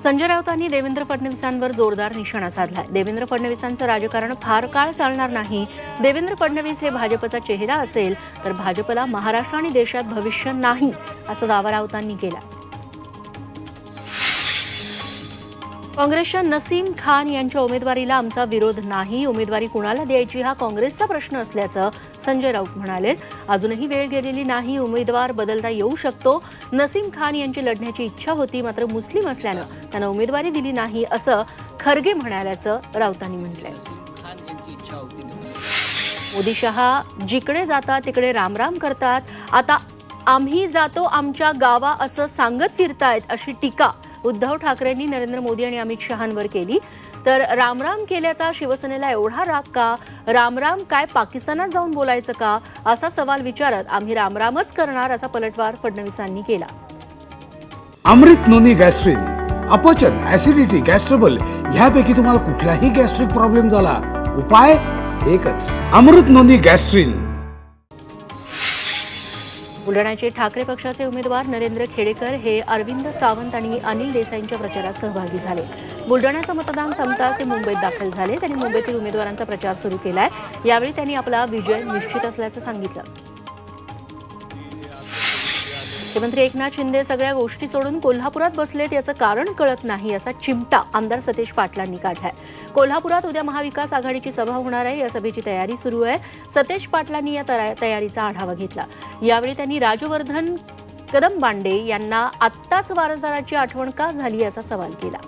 संजय राऊतांनी देवेंद्र फडणवीसांवर जोरदार निशाणा साधलाय। देवेंद्र फडणवीसांचं राजकारण फार काळ चालणार नाही। देवेंद्र फडणवीस हे भाजपचा चेहरा असेल तर भाजपला महाराष्ट्र आणि देशात भविष्य नाही, असा दावा राऊतांनी केला। काँग्रेसच्या नसीम खान यांच्या उमेदवारीला आमचा विरोध नाही। उमेदवारी कुणाला द्यायची हा काँग्रेसचा प्रश्न असल्याचं संजय राऊत म्हणाले। अजूनही वेळ गेलेली नाही, उमेदवार बदलता येऊ शकतो। नसीम खान यांची लढण्याची इच्छा होती, मात्र मुस्लिम असल्यानं त्यांना उमेदवारी दिली नाही, असं खरगे म्हणाल्याचं राऊतांनी म्हटलंय। मोदी शहा जिकडे जातात तिकडे रामराम करतात, आता आम्ही जातो आमच्या गावा असं सांगत फिरतायत, अशी टीका उद्धव ठाकरेंनी नरेंद्र मोदी आणि अमित शहांवर केली। तर रामराम केल्याचा शिवसेनेला एवढा राग का? रामराम काय पाकिस्तानात जाऊन बोलायचं का, असा सवाल विचारत आम्ही रामरामच करणार, असा पलटवार फडणवीसांनी केला। अमृत नोनी गॅस्ट्रिन, अपचन, ऍसिडिटी, गॅस्ट्रबल ह्यापैकी तुम्हाला कुठलाही गॅस्ट्रिक प्रॉब्लेम झाला, उपाय एकच, अमृत नोनी गॅस्ट्रिन। बुलढाण्याचे ठाकरे पक्षाचे उमेदवार नरेंद्र खेडेकर हे अरविंद सावंत आणि अनिल देसाईंच्या प्रचारात सहभागी झाले। बुलढाण्याचं मतदान संपताच ते मुंबईत दाखल झाले। त्यांनी मुंबईतील उमेदवारांचा प्रचार सुरू केलाय। यावेळी त्यांनी आपला विजय निश्चित असल्याचं सांगितलं। मुख्यमंत्री एकनाथ शिंदे सगळ्या गोष्टी सोडून कोल्हापुरात बसलेत, याचं कारण कळत नाही, असा चिमटा आमदार सतेज पाटलांनी काढलाय। कोल्हापुरात उद्या महाविकास आघाडीची सभा होणार आहे, या सभेची तयारी सुरू आहे। सतेज पाटलांनी या तयारीचा आढावा घेतला। यावेळी त्यांनी राजवर्धन कदमबांडे यांना आत्ताच वारसदाराची आठवण का झाली, असा सवाल केला।